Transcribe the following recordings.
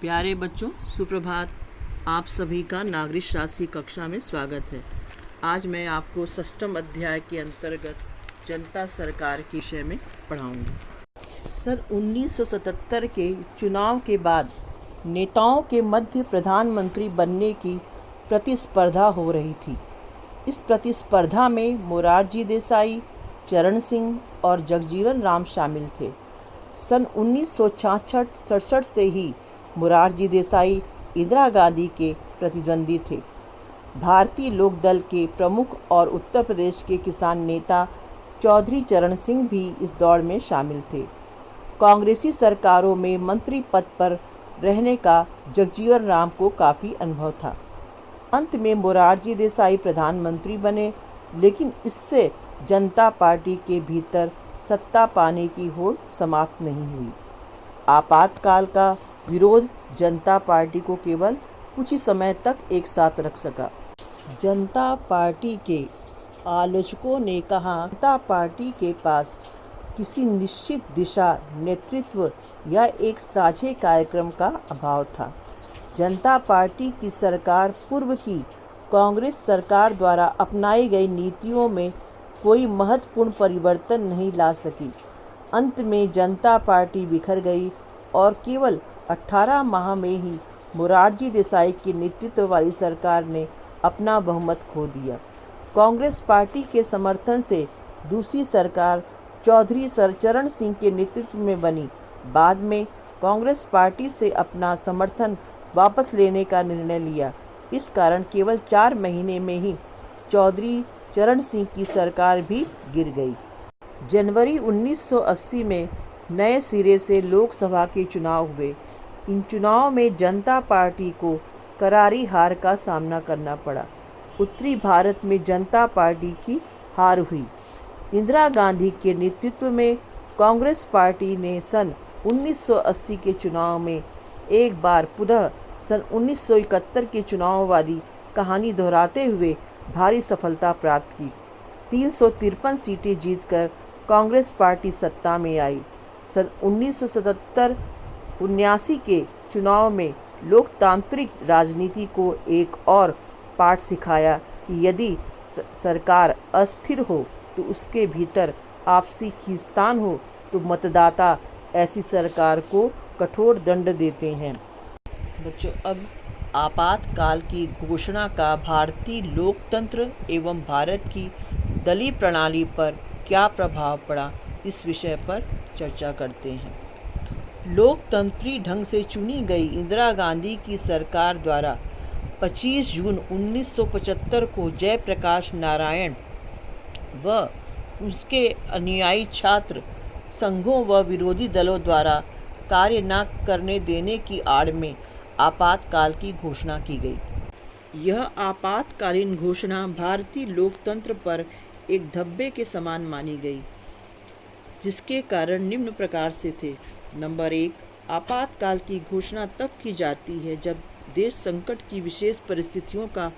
प्यारे बच्चों, सुप्रभात। आप सभी का नागरिक शास्त्र की कक्षा में स्वागत है। आज मैं आपको षष्ठम अध्याय के अंतर्गत जनता सरकार के विषय में पढ़ाऊंगी। सन 1977 के चुनाव के बाद नेताओं के मध्य प्रधानमंत्री बनने की प्रतिस्पर्धा हो रही थी। इस प्रतिस्पर्धा में मोरारजी देसाई, चरण सिंह और जगजीवन राम शामिल थे। सन 1966-67 से ही मोरारजी देसाई इंदिरा गांधी के प्रतिद्वंदी थे। भारतीय लोक दल के प्रमुख और उत्तर प्रदेश के किसान नेता चौधरी चरण सिंह भी इस दौड़ में शामिल थे। कांग्रेसी सरकारों में मंत्री पद पर रहने का जगजीवन राम को काफ़ी अनुभव था। अंत में मोरारजी देसाई प्रधानमंत्री बने, लेकिन इससे जनता पार्टी के भीतर सत्ता पाने की होड़ समाप्त नहीं हुई। आपातकाल का विरोध जनता पार्टी को केवल कुछ ही समय तक एक साथ रख सका। जनता पार्टी के आलोचकों ने कहा, जनता पार्टी के पास किसी निश्चित दिशा, नेतृत्व या एक साझे कार्यक्रम का अभाव था। जनता पार्टी की सरकार पूर्व की कांग्रेस सरकार द्वारा अपनाई गई नीतियों में कोई महत्वपूर्ण परिवर्तन नहीं ला सकी। अंत में जनता पार्टी बिखर गई और केवल 18 माह में ही मोरारजी देसाई के नेतृत्व वाली सरकार ने अपना बहुमत खो दिया। कांग्रेस पार्टी के समर्थन से दूसरी सरकार चौधरी चरण सिंह के नेतृत्व में बनी। बाद में कांग्रेस पार्टी से अपना समर्थन वापस लेने का निर्णय लिया। इस कारण केवल 4 महीने में ही चौधरी चरण सिंह की सरकार भी गिर गई। जनवरी 1980 में नए सिरे से लोकसभा के चुनाव हुए। इन चुनाव में जनता पार्टी को करारी हार का सामना करना पड़ा। उत्तरी भारत में जनता पार्टी की हार हुई। इंदिरा गांधी के नेतृत्व में कांग्रेस पार्टी ने सन 1980 के चुनाव में एक बार पुनः सन 1971 के चुनाव वाली कहानी दोहराते हुए भारी सफलता प्राप्त की। 353 सीटें जीतकर कांग्रेस पार्टी सत्ता में आई। सन 1977-79 के चुनाव में लोकतांत्रिक राजनीति को एक और पाठ सिखाया कि यदि सरकार अस्थिर हो तो उसके भीतर आपसी खींचतान हो तो मतदाता ऐसी सरकार को कठोर दंड देते हैं। बच्चों, अब आपातकाल की घोषणा का भारतीय लोकतंत्र एवं भारत की दलीय प्रणाली पर क्या प्रभाव पड़ा, इस विषय पर चर्चा करते हैं। लोकतंत्री ढंग से चुनी गई इंदिरा गांधी की सरकार द्वारा 25 जून 1975 को जयप्रकाश नारायण व उसके अनुयायी छात्र संघों व विरोधी दलों द्वारा कार्य न करने देने की आड़ में आपातकाल की घोषणा की गई। यह आपातकालीन घोषणा भारतीय लोकतंत्र पर एक धब्बे के समान मानी गई, जिसके कारण निम्न प्रकार से थे। नंबर 1, आपातकाल की घोषणा तब की जाती है जब देश संकट की विशेष परिस्थितियों का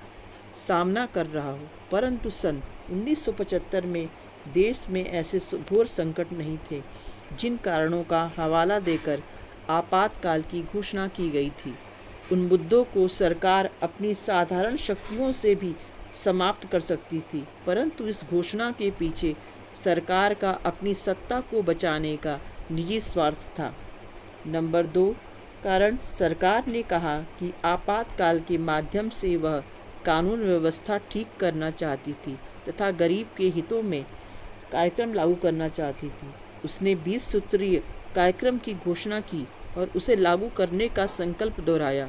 सामना कर रहा हो, परंतु सन 1975 में देश में ऐसे घोर संकट नहीं थे, जिन कारणों का हवाला देकर आपातकाल की घोषणा की गई थी। उन मुद्दों को सरकार अपनी साधारण शक्तियों से भी समाप्त कर सकती थी, परंतु इस घोषणा के पीछे सरकार का अपनी सत्ता को बचाने का निजी स्वार्थ था। नंबर 2, कारण सरकार ने कहा कि आपातकाल के माध्यम से वह कानून व्यवस्था ठीक करना चाहती थी तथा गरीब के हितों में कार्यक्रम लागू करना चाहती थी। उसने 20 सूत्रीय कार्यक्रम की घोषणा की और उसे लागू करने का संकल्प दोहराया,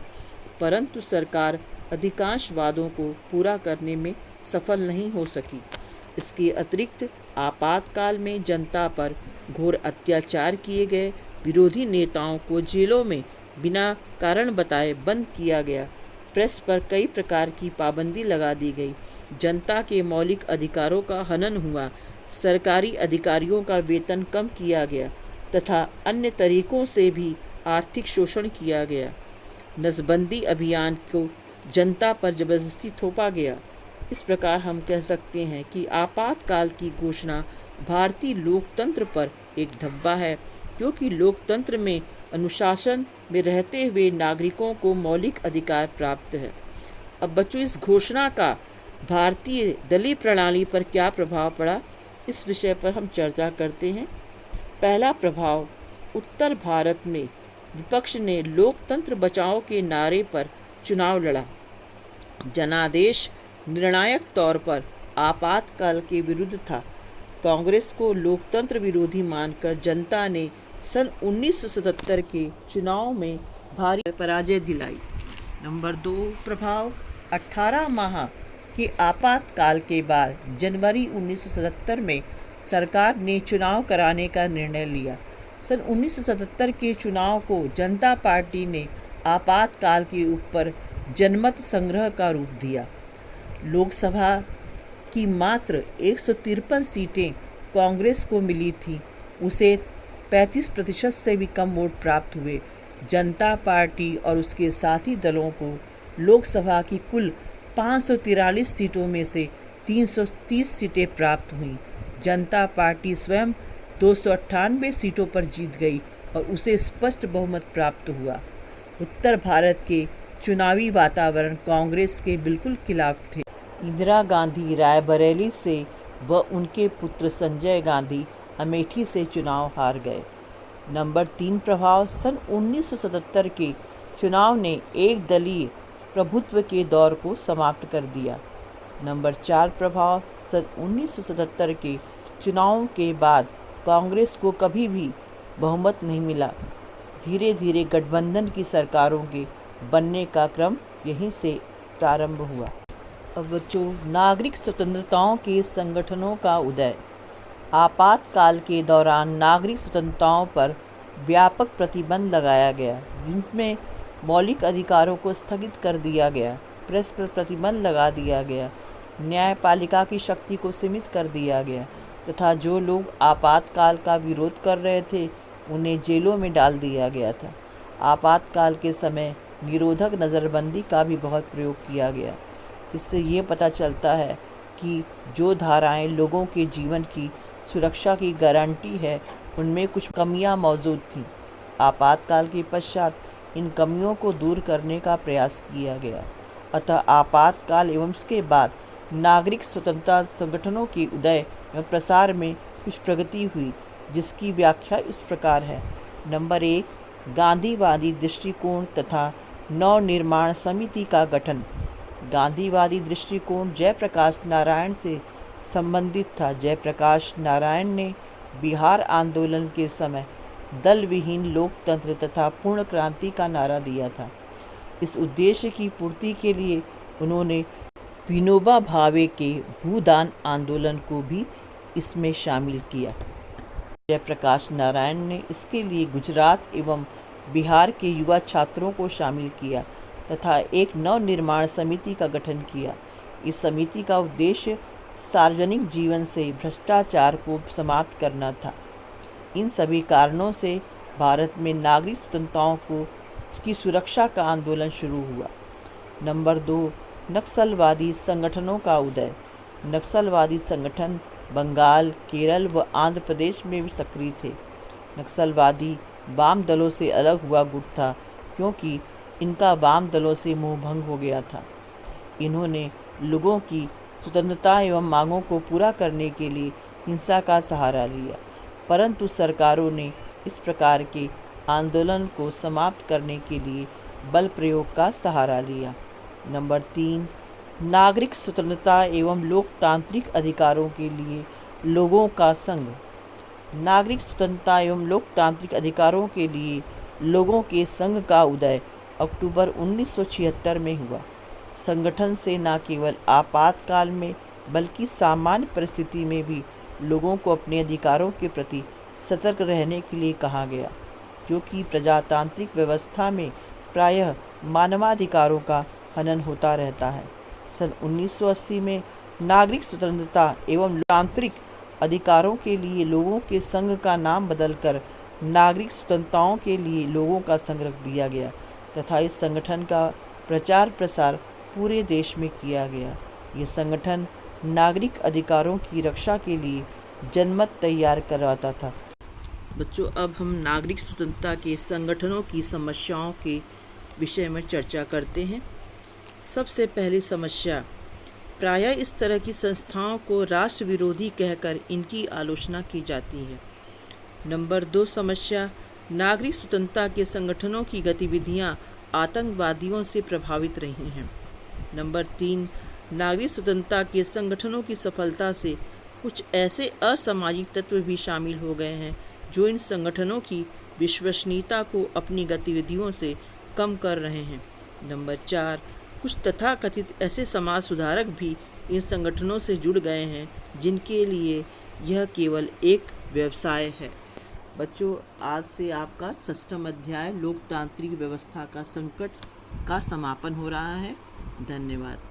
परंतु सरकार अधिकांश वादों को पूरा करने में सफल नहीं हो सकी। इसके अतिरिक्त आपातकाल में जनता पर घोर अत्याचार किए गए, विरोधी नेताओं को जेलों में बिना कारण बताए बंद किया गया, प्रेस पर कई प्रकार की पाबंदी लगा दी गई, जनता के मौलिक अधिकारों का हनन हुआ, सरकारी अधिकारियों का वेतन कम किया गया तथा अन्य तरीकों से भी आर्थिक शोषण किया गया। नसबंदी अभियान को जनता पर जबरदस्ती थोपा गया। इस प्रकार हम कह सकते हैं कि आपातकाल की घोषणा भारतीय लोकतंत्र पर एक धब्बा है, क्योंकि लोकतंत्र में अनुशासन में रहते हुए नागरिकों को मौलिक अधिकार प्राप्त है। अब बच्चों, इस घोषणा का भारतीय दलीय प्रणाली पर क्या प्रभाव पड़ा, इस विषय पर हम चर्चा करते हैं। पहला प्रभाव, उत्तर भारत में विपक्ष ने लोकतंत्र बचाओ के नारे पर चुनाव लड़ा। जनादेश निर्णायक तौर पर आपातकाल के विरुद्ध था। कांग्रेस को लोकतंत्र विरोधी मानकर जनता ने सन 1977 के चुनाव में भारी पराजय दिलाई। नंबर 2 प्रभाव, 18 माह के आपातकाल के बाद जनवरी 1977 में सरकार ने चुनाव कराने का निर्णय लिया। सन 1977 के चुनाव को जनता पार्टी ने आपातकाल के ऊपर जनमत संग्रह का रूप दिया। लोकसभा की मात्र 153 सीटें कांग्रेस को मिली थी, उसे 35% से भी कम वोट प्राप्त हुए। जनता पार्टी और उसके साथी दलों को लोकसभा की कुल 543 सीटों में से 330 सीटें प्राप्त हुईं। जनता पार्टी स्वयं 298 सीटों पर जीत गई और उसे स्पष्ट बहुमत प्राप्त हुआ। उत्तर भारत के चुनावी वातावरण कांग्रेस के बिल्कुल खिलाफ थे। इंदिरा गांधी रायबरेली से व उनके पुत्र संजय गांधी अमेठी से चुनाव हार गए। नंबर 3 प्रभाव, सन 1977 के चुनाव ने एक दलीय प्रभुत्व के दौर को समाप्त कर दिया। नंबर 4 प्रभाव, सन 1977 के चुनाव के बाद कांग्रेस को कभी भी बहुमत नहीं मिला। धीरे धीरे गठबंधन की सरकारों के बनने का क्रम यहीं से प्रारंभ हुआ। अब बच्चों, नागरिक स्वतंत्रताओं के संगठनों का उदय। आपातकाल के दौरान नागरिक स्वतंत्रताओं पर व्यापक प्रतिबंध लगाया गया, जिसमें मौलिक अधिकारों को स्थगित कर दिया गया, प्रेस पर प्रतिबंध लगा दिया गया, न्यायपालिका की शक्ति को सीमित कर दिया गया तथा जो लोग आपातकाल का विरोध कर रहे थे उन्हें जेलों में डाल दिया गया था। आपातकाल के समय निरोधक नज़रबंदी का भी बहुत प्रयोग किया गया। इससे ये पता चलता है कि जो धाराएं लोगों के जीवन की सुरक्षा की गारंटी है, उनमें कुछ कमियां मौजूद थीं। आपातकाल के पश्चात इन कमियों को दूर करने का प्रयास किया गया। अतः आपातकाल एवं इसके बाद नागरिक स्वतंत्रता संगठनों के उदय एवं प्रसार में कुछ प्रगति हुई, जिसकी व्याख्या इस प्रकार है। नंबर 1, गांधीवादी दृष्टिकोण तथा नव निर्माण समिति का गठन। गांधीवादी दृष्टिकोण जयप्रकाश नारायण से संबंधित था। जयप्रकाश नारायण ने बिहार आंदोलन के समय दल विहीन लोकतंत्र तथा पूर्ण क्रांति का नारा दिया था। इस उद्देश्य की पूर्ति के लिए उन्होंने विनोबा भावे के भूदान आंदोलन को भी इसमें शामिल किया। जयप्रकाश नारायण ने इसके लिए गुजरात एवं बिहार के युवा छात्रों को शामिल किया तथा एक नव निर्माण समिति का गठन किया। इस समिति का उद्देश्य सार्वजनिक जीवन से भ्रष्टाचार को समाप्त करना था। इन सभी कारणों से भारत में नागरिक स्वतंत्रताओं की सुरक्षा का आंदोलन शुरू हुआ। नंबर 2, नक्सलवादी संगठनों का उदय। नक्सलवादी संगठन बंगाल, केरल व आंध्र प्रदेश में भी सक्रिय थे। नक्सलवादी वाम दलों से अलग हुआ गुट था, क्योंकि इनका वाम दलों से मोहभंग हो गया था। इन्होंने लोगों की स्वतंत्रता एवं मांगों को पूरा करने के लिए हिंसा का सहारा लिया, परंतु सरकारों ने इस प्रकार के आंदोलन को समाप्त करने के लिए बल प्रयोग का सहारा लिया। नंबर 3, नागरिक स्वतंत्रता एवं लोकतांत्रिक अधिकारों के लिए लोगों का संघ। नागरिक स्वतंत्रता एवं लोकतांत्रिक अधिकारों के लिए लोगों के संघ का उदय अक्टूबर 1976 में हुआ। संगठन से न केवल आपातकाल में बल्कि सामान्य परिस्थिति में भी लोगों को अपने अधिकारों के प्रति सतर्क रहने के लिए कहा गया, क्योंकि प्रजातांत्रिक व्यवस्था में प्रायः मानवाधिकारों का हनन होता रहता है। सन 1980 में नागरिक स्वतंत्रता एवं लोकतांत्रिक अधिकारों के लिए लोगों के संघ का नाम बदलकर नागरिक स्वतंत्रताओं के लिए लोगों का संघ रख दिया गया तथा इस संगठन का प्रचार प्रसार पूरे देश में किया गया। ये संगठन नागरिक अधिकारों की रक्षा के लिए जनमत तैयार करवाता था। बच्चों, अब हम नागरिक स्वतंत्रता के संगठनों की समस्याओं के विषय में चर्चा करते हैं। सबसे पहली समस्या, प्रायः इस तरह की संस्थाओं को राष्ट्र विरोधी कहकर इनकी आलोचना की जाती है। नंबर 2 समस्या, नागरिक स्वतंत्रता के संगठनों की गतिविधियां आतंकवादियों से प्रभावित रही हैं। नंबर 3, नागरिक स्वतंत्रता के संगठनों की सफलता से कुछ ऐसे असामाजिक तत्व भी शामिल हो गए हैं जो इन संगठनों की विश्वसनीयता को अपनी गतिविधियों से कम कर रहे हैं। नंबर 4, कुछ तथाकथित ऐसे समाज सुधारक भी इन संगठनों से जुड़ गए हैं जिनके लिए यह केवल एक व्यवसाय है। बच्चों, आज से आपका 6वां अध्याय लोकतांत्रिक व्यवस्था का संकट का समापन हो रहा है। धन्यवाद।